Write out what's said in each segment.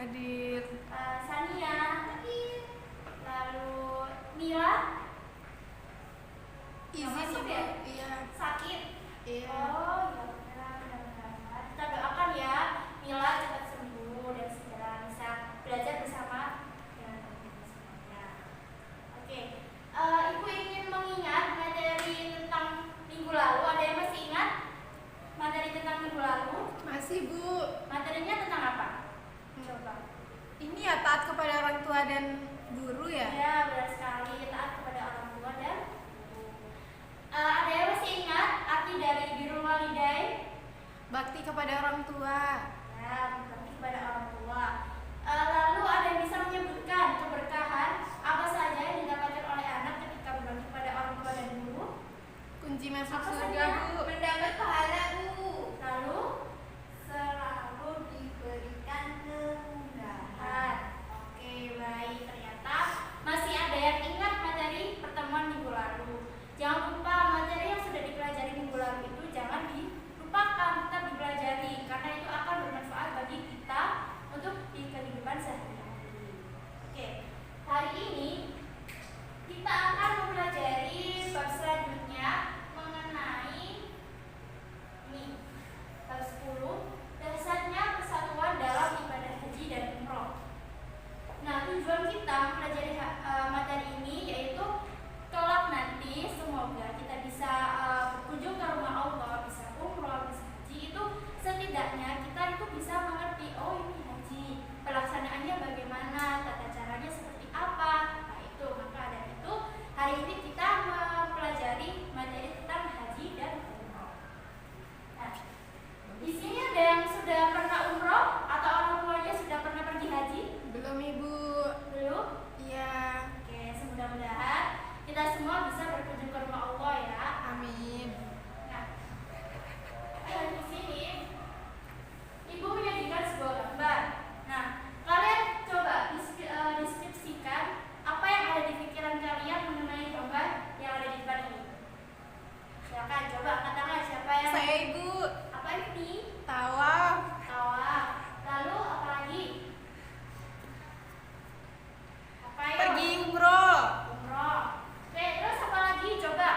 Hadir. Sania, hadir. Lalu Mila, Izin masuk Ibu. ya? Iya. Sakit? Iya. Oh ya udah, mudah-mudahan. Kita doakan ya Mila cepat sembuh dan segera bisa belajar bersama dengan teman-teman semuanya. Oke, Ibu ingin mengingat materi tentang minggu lalu. Ada yang masih ingat materi tentang minggu lalu? Masih Bu. Materinya tentang apa? Coba. Ini ya taat kepada orang tua dan guru ya? Ya, benar sekali, taat kepada orang tua dan guru. Ada yang masih ingat arti dari birrul walidain? Bakti kepada orang tua. Ya, bakti kepada orang tua. Lalu ada yang bisa menyebutkan keberkahan apa saja yang didapatkan oleh anak ketika berbakti kepada orang tua dan guru? Kunci masuk Apa surga saja? Bu. Mendapat pahala Bu. Lalu selalu diberikan kemudahan. Oke, baik. Ternyata masih ada yang ingat materi pertemuan minggu lalu. Jangan lupa materi yang sudah dipelajari minggu lalu itu jangan dilupakan, tetap dipelajari karena itu akan bermanfaat bagi kita untuk di kehidupan sehari-hari. Oke, hari ini kita akan mempelajari bab selanjutnya mengenai ini bab 10, dasarnya persatuan dalam ibadah haji dan umroh. Nah, tujuan kita mempelajari materi ini yaitu kelak nanti semoga kita bisa berkunjung ke rumah Allah, bisa umroh, bisa haji. Itu setidaknya kita itu bisa mengerti, oh ini haji, pelaksanaannya bagaimana, tata caranya seperti apa. Nah itu, maka dari itu hari ini kita mempelajari materi tentang haji dan umroh. Nah, di sini ada yang sudah pernah umroh atau orang tuanya sudah pernah pergi haji? Belum Ibu. Belum? Iya. Oke, semoga-mudahan kita semua bisa berkunjung ke rumah Allah ya. Amin. Nah, di sini Ibu menyajikan sebuah gambar. Nah, kalian coba deskripsikan apa yang ada di pikiran kalian mengenai gambar yang ada di depan ini. Silakan coba katakan siapa yang. Saya Ibu. Apa ini? Tawaf. Tawaf. Lalu apa lagi? Apa ya? Pergi umroh. Umroh. Oke, terus apa lagi? Coba.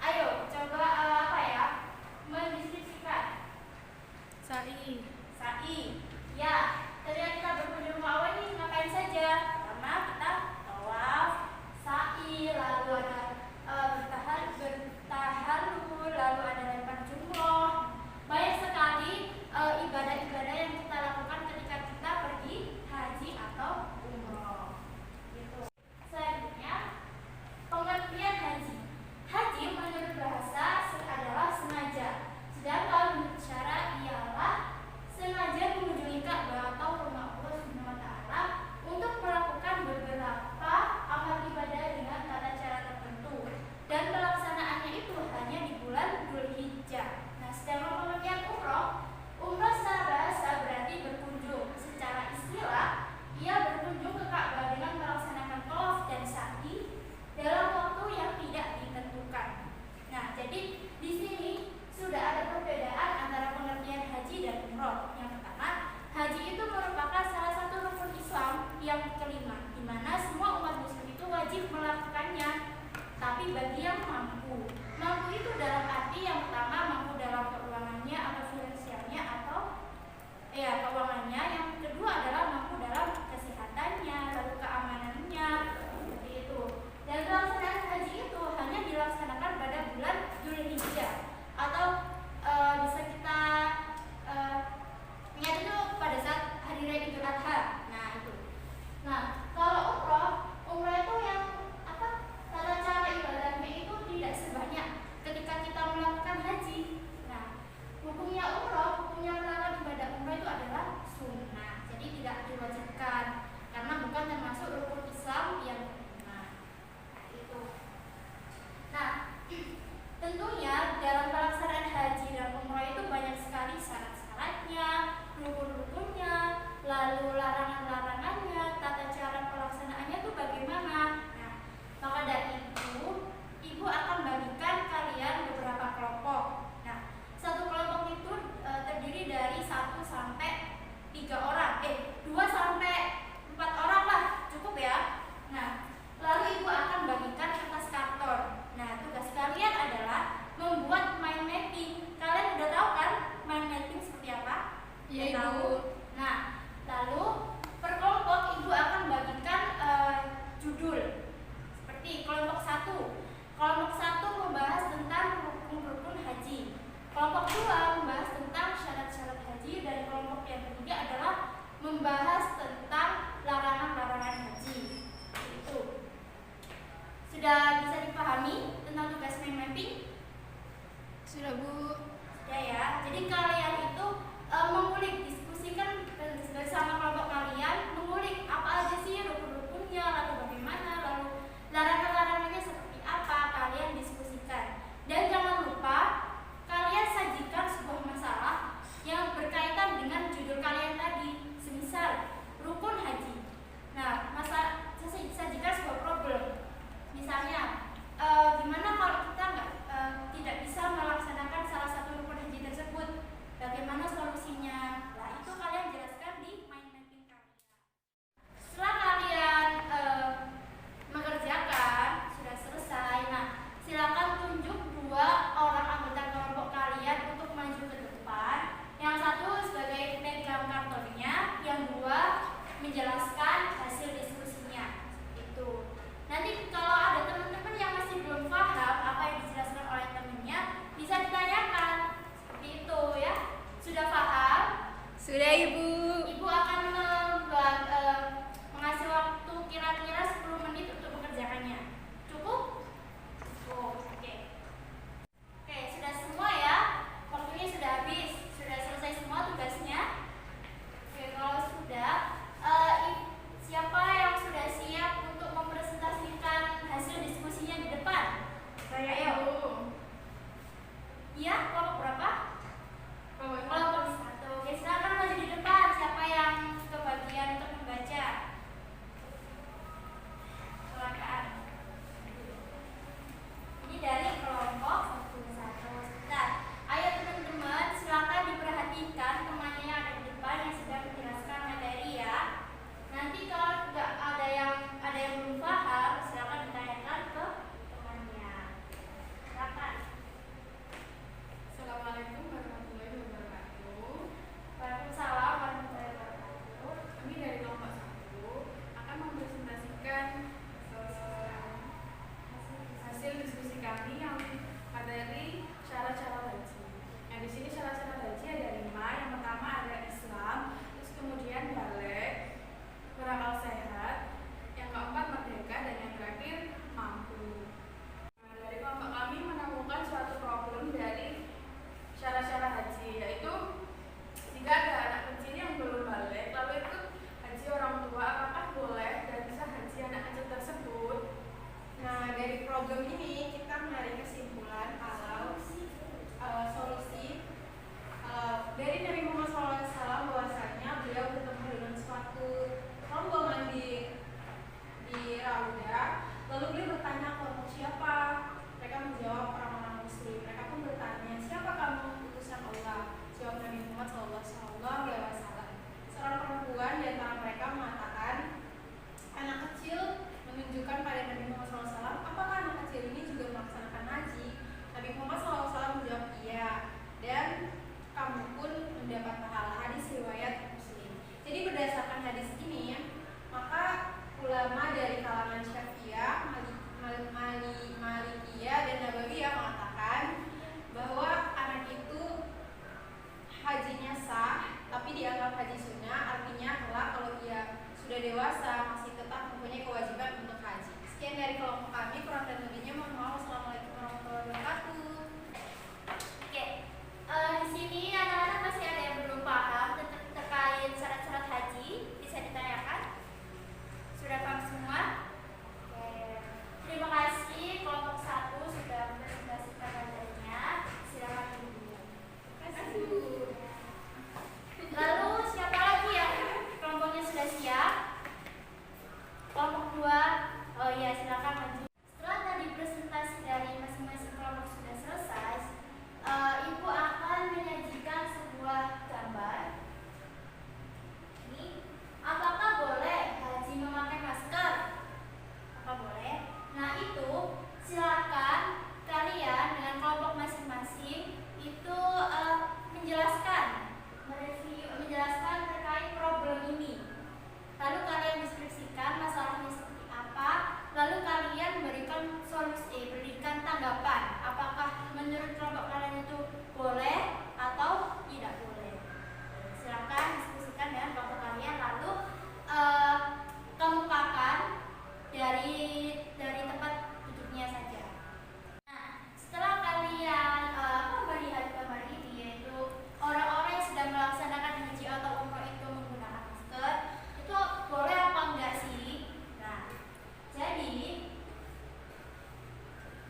Ayo, coba apa ya? Mendeskripsikan. Sa'i. Sa'i. Ya, ketika kita berkunjung ke Allah ini ngapain saja? Pertama kita tawaf, sa'i, lalu ada bertahalul, lalu ada lempar jumroh. Banyak sekali ibadah-ibadah yang kita lakukan ketika kita pergi haji atau umroh. Gitu. Selanjutnya pengertian haji. Haji menurut bahasa adalah sengaja. Sedangkan menurut syara ialah sengaja mengunjungi Ka'bah atau rumah Allah Subhanahu wa taala untuk melakukan beberapa amal ibadah dengan tata cara tertentu dan pelaksanaannya itu hanya di bulan Dzulhijjah. Nah, sedangkan pengertian umroh secara bahasa berarti berkunjung. Secara istilah, ia berkunjung ke Ka'bah dengan melaksanakan tawaf dan sa'i dalam waktu yang tidak ditentukan. Nah, jadi di sini sudah ada perbedaan antara pengertian haji dan umroh. Yang pertama, haji itu merupakan salah satu rukun Islam yang kelima, di mana semua umat muslim itu wajib melakukannya. Tapi bagi yang mampu itu dalam arti yang pertama mampu dalam keuangannya atau finansialnya atau keuangannya. Yang kedua adalah mampu dalam kesehatannya, lalu keamanannya, seperti itu. Dan pelaksanaan haji itu hanya dilaksanakan pada bulan Dzulhijjah atau bisa kita ingat itu pada saat hari raya Idul Adha. Nah itu. Nah kalau umroh itu yang apa? Tata cara ibadahnya itu dewasa masih tetap mempunyai kewajiban untuk haji. Sekian dari kelompok kami, kurang dan lebihnya mohon maaf. Wassalamualaikum warahmatullahi wabarakatuh. Oke, di sini anak-anak masih ada yang belum paham terkait syarat-syarat haji, bisa ditanyakan? Sudah paham semua? Oke, terima kasih kelompok 1 sudah mempresentasikan materinya. Silakan dulu. Lalu siapa lagi yang kelompoknya sudah siap? Kelompok 2, oh iya silakan maju. Setelah tadi presentasi dari masing-masing kelompok sudah selesai, Ibu akan menyajikan sebuah gambar. Ini, apakah boleh haji memakai masker? Apa boleh? Nah itu silakan kalian dengan kelompok masing-masing itu menjelaskan terkait problem ini. Lalu kalian deskripsikan masalahnya seperti apa. Lalu kalian berikan tanggapan. Apakah menurut kelompok kalian itu boleh atau tidak boleh? Silakan diskusikan dengan kelompok kalian. Lalu kemukakan dari tempat duduknya saja. Nah, setelah kalian melihat gambar ini, yaitu orang-orang yang sedang melaksanakan haji atau umroh itu menggunakan masker, itu boleh apa enggak sih? Nah, jadi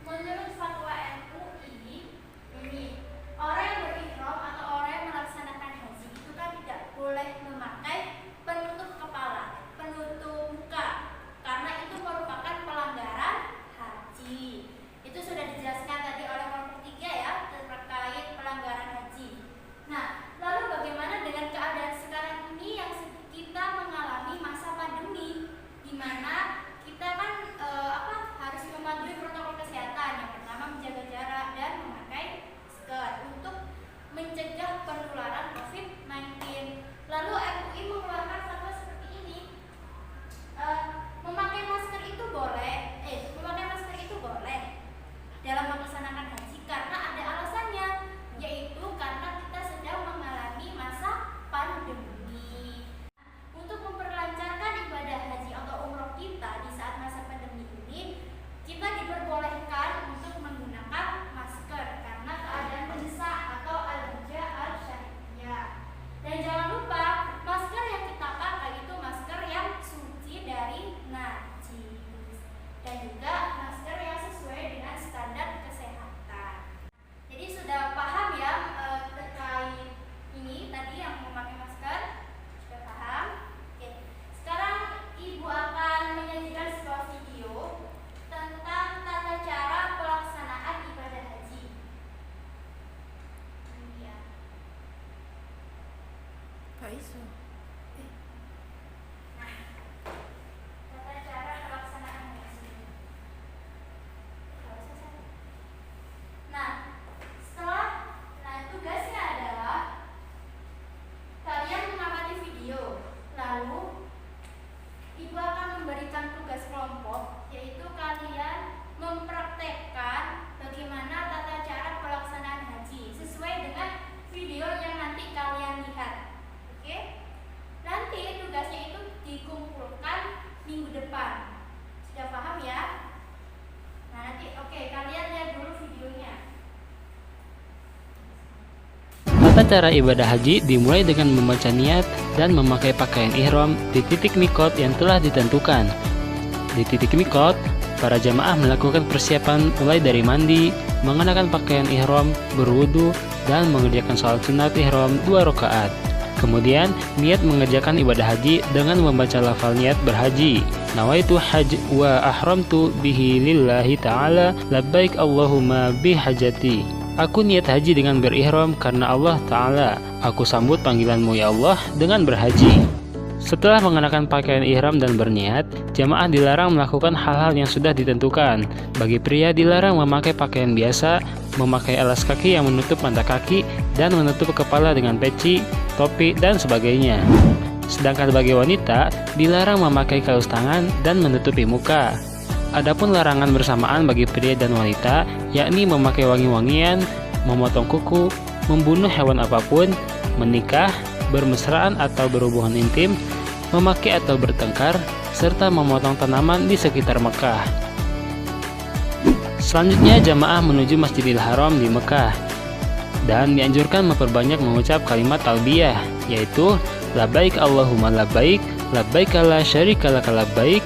menurut fatwa MUI ini, orang yang berihram atau orang yang melaksanakan haji itu kan tidak boleh memakai penutup kepala, penutup muka, karena itu merupakan pelanggaran haji. Itu sudah dijelaskan tadi oleh kelompok 3 ya, terkait pelanggaran haji. Nah, lalu bagaimana dengan keadaan sekarang ini yang kita mengalami masa pandemi, di mana kita kan harus mematuhi protokol kesehatan. Yang pertama menjaga jarak dan memakai masker untuk mencegah penularan COVID-19. Lalu MUI mengeluarkan fatwa seperti ini. Memakai masker itu boleh dalam melaksanakan haji karena ada alasannya, yaitu karena kita sedang mengalami masa pandemi. Untuk memperlancarkan ibadah haji atau umroh kita di saat masa pandemi ini, kita diperbolehkan untuk menggunakan masker karena keadaan mendesak atau al-hajah al-syariah. Dan jangan lupa, masker yang kita pakai itu masker yang suci dari najis dan juga masker yang sesuai dengan standar kesehatan. Jadi sudah paham ya terkait ini tadi yang memakai masker? Sudah paham? Oke. Sekarang Ibu akan menyajikan sebuah video tentang tata cara pelaksanaan ibadah haji. Ini ya. Nah, tata cara pelaksanaan haji. Nah, tugasnya adalah kalian mengamati video. Lalu Ibu akan memberikan tugas kelompok, yaitu kalian mempraktekkan bagaimana tata cara pelaksanaan haji sesuai dengan video yang nanti kalian lihat. Oke? Nanti tugasnya itu dikumpulkan minggu depan. Sudah paham ya? Nah, nanti kalian lihat dulu videonya. Tata cara ibadah haji dimulai dengan membaca niat dan memakai pakaian ihram di titik mikot yang telah ditentukan. Di titik mikot, para jamaah melakukan persiapan mulai dari mandi, mengenakan pakaian ihram, berwudu, dan mengerjakan sholat sunat ihram 2 rakaat. Kemudian, niat mengerjakan ibadah haji dengan membaca lafal niat berhaji. Nawaitu hajj wa ahramtu bihi lillahi ta'ala labbaik Allahumma bihajati. Aku niat haji dengan berihram karena Allah Ta'ala. Aku sambut panggilanmu ya Allah dengan berhaji. Setelah mengenakan pakaian ihram dan berniat, jamaah dilarang melakukan hal-hal yang sudah ditentukan. Bagi pria dilarang memakai pakaian biasa, memakai alas kaki yang menutup mata kaki, dan menutup kepala dengan peci, topi, dan sebagainya. Sedangkan bagi wanita, dilarang memakai kaos tangan dan menutupi muka. Adapun larangan bersamaan bagi pria dan wanita, yakni memakai wangi-wangian, memotong kuku, membunuh hewan apapun, menikah, bermesraan atau berhubungan intim, memaki atau bertengkar, serta memotong tanaman di sekitar Mekah. Selanjutnya jamaah menuju Masjidil Haram di Mekah dan dianjurkan memperbanyak mengucap kalimat talbiyah, yaitu labbaik Allahumma labbaik, labbaik la syarika lak labbaik,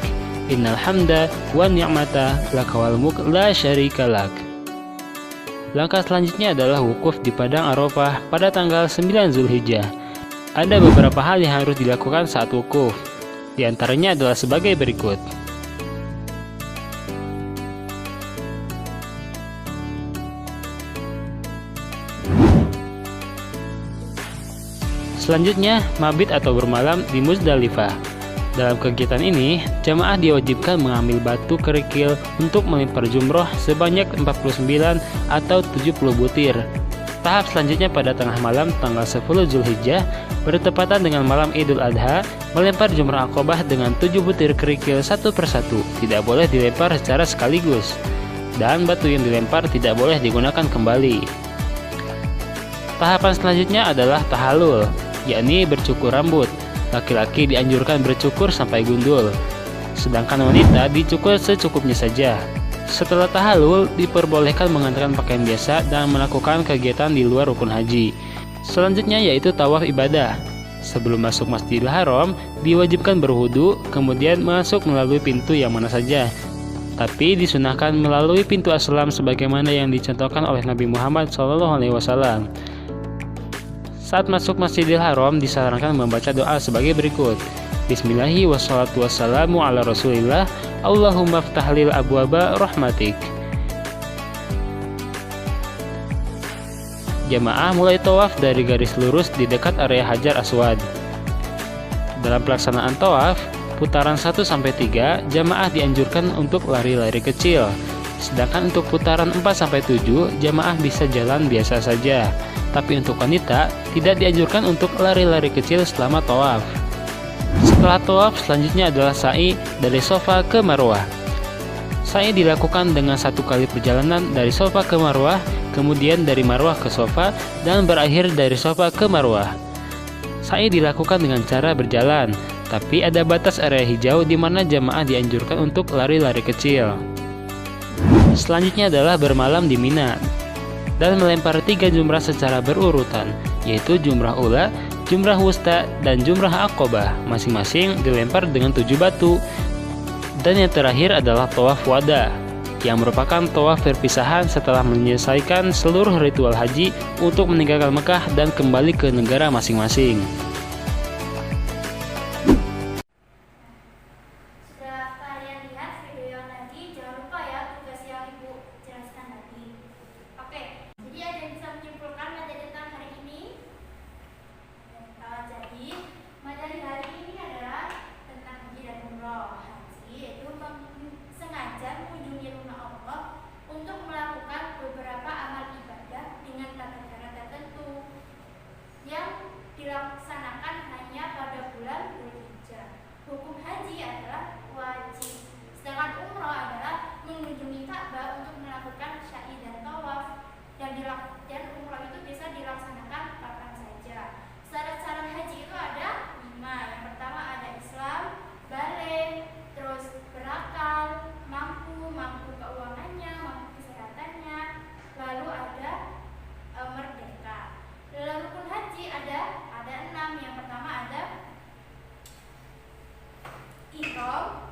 innal hamda wan ni'mata laka wal mulk la syarika lak. Langkah selanjutnya adalah wukuf di Padang Arafah pada tanggal 9 Zulhijjah. Ada beberapa hal yang harus dilakukan saat wukuf. Di antaranya adalah sebagai berikut. Selanjutnya, mabit atau bermalam di Muzdalifah. Dalam kegiatan ini, jamaah diwajibkan mengambil batu kerikil untuk melempar jumroh sebanyak 49 atau 70 butir. Tahap selanjutnya pada tengah malam tanggal 10 Zulhijjah, bertepatan dengan malam Idul Adha, melempar jumrah Aqobah dengan 7 butir kerikil satu persatu. Tidak boleh dilempar secara sekaligus, dan batu yang dilempar tidak boleh digunakan kembali. Tahapan selanjutnya adalah tahallul, yakni bercukur rambut. Laki-laki dianjurkan bercukur sampai gundul, sedangkan wanita dicukur secukupnya saja. Setelah tahallul, diperbolehkan mengenakan pakaian biasa dan melakukan kegiatan di luar rukun haji. Selanjutnya yaitu tawaf ibadah. Sebelum masuk Masjidil Haram, diwajibkan berwudu, kemudian masuk melalui pintu yang mana saja. Tapi disunahkan melalui pintu aslam sebagaimana yang dicontohkan oleh Nabi Muhammad SAW. Saat masuk Masjidil Haram disarankan membaca doa sebagai berikut. Bismillahi wassalatu wassalamu ala rasulillah, Allahumma ftahlil abwaba rahmatik. Jamaah mulai tawaf dari garis lurus di dekat area Hajar Aswad. Dalam pelaksanaan tawaf, putaran 1-3, jamaah dianjurkan untuk lari-lari kecil. Sedangkan untuk putaran 4-7, jamaah bisa jalan biasa saja. Tapi untuk wanita, tidak dianjurkan untuk lari-lari kecil selama tawaf. Setelah tawaf, selanjutnya adalah sa'i dari Safa ke Marwah. Sa'i dilakukan dengan 1 kali perjalanan dari Safa ke Marwah, kemudian dari Marwah ke Safa, dan berakhir dari Safa ke Marwah. Sa'i dilakukan dengan cara berjalan, tapi ada batas area hijau di mana jamaah dianjurkan untuk lari-lari kecil. Selanjutnya adalah bermalam di Mina dan melempar 3 jumrah secara berurutan, yaitu jumrah ula, jumrah wusta, dan jumrah Aqobah. Masing-masing dilempar dengan 7 batu. Dan yang terakhir adalah tawaf wada, yang merupakan tawaf perpisahan setelah menyelesaikan seluruh ritual haji untuk meninggalkan Mekah dan kembali ke negara masing-masing. Sudah kalian lihat video yang tadi, jangan lupa ya tugas yang Ibu jelaskan tadi. Oke, jadi ada yang bisa menyimpulkan materi tentang hari ini? Jadi, materi hari ini adalah tentang haji dan umroh. Haji yaitu sengaja mengunjungi rumah Allah untuk melakukan beberapa amal ibadah dengan tata cara tertentu yang dilaksanakan hanya pada bulan Dzulhijjah. Hukum haji adalah wajib, sedangkan umroh adalah mengunjungi Ka'bah untuk melakukan sa'i dan tawaf. Dan umroh itu bisa dilaksanakan kapan saja. Syarat-syarat haji itu ada 5. Yang pertama ada Islam, baligh, terus berakal, mampu keuangannya, mampu kesehatannya, lalu ada merdeka. Dalam rukun haji ada 6. Yang pertama ada ihram,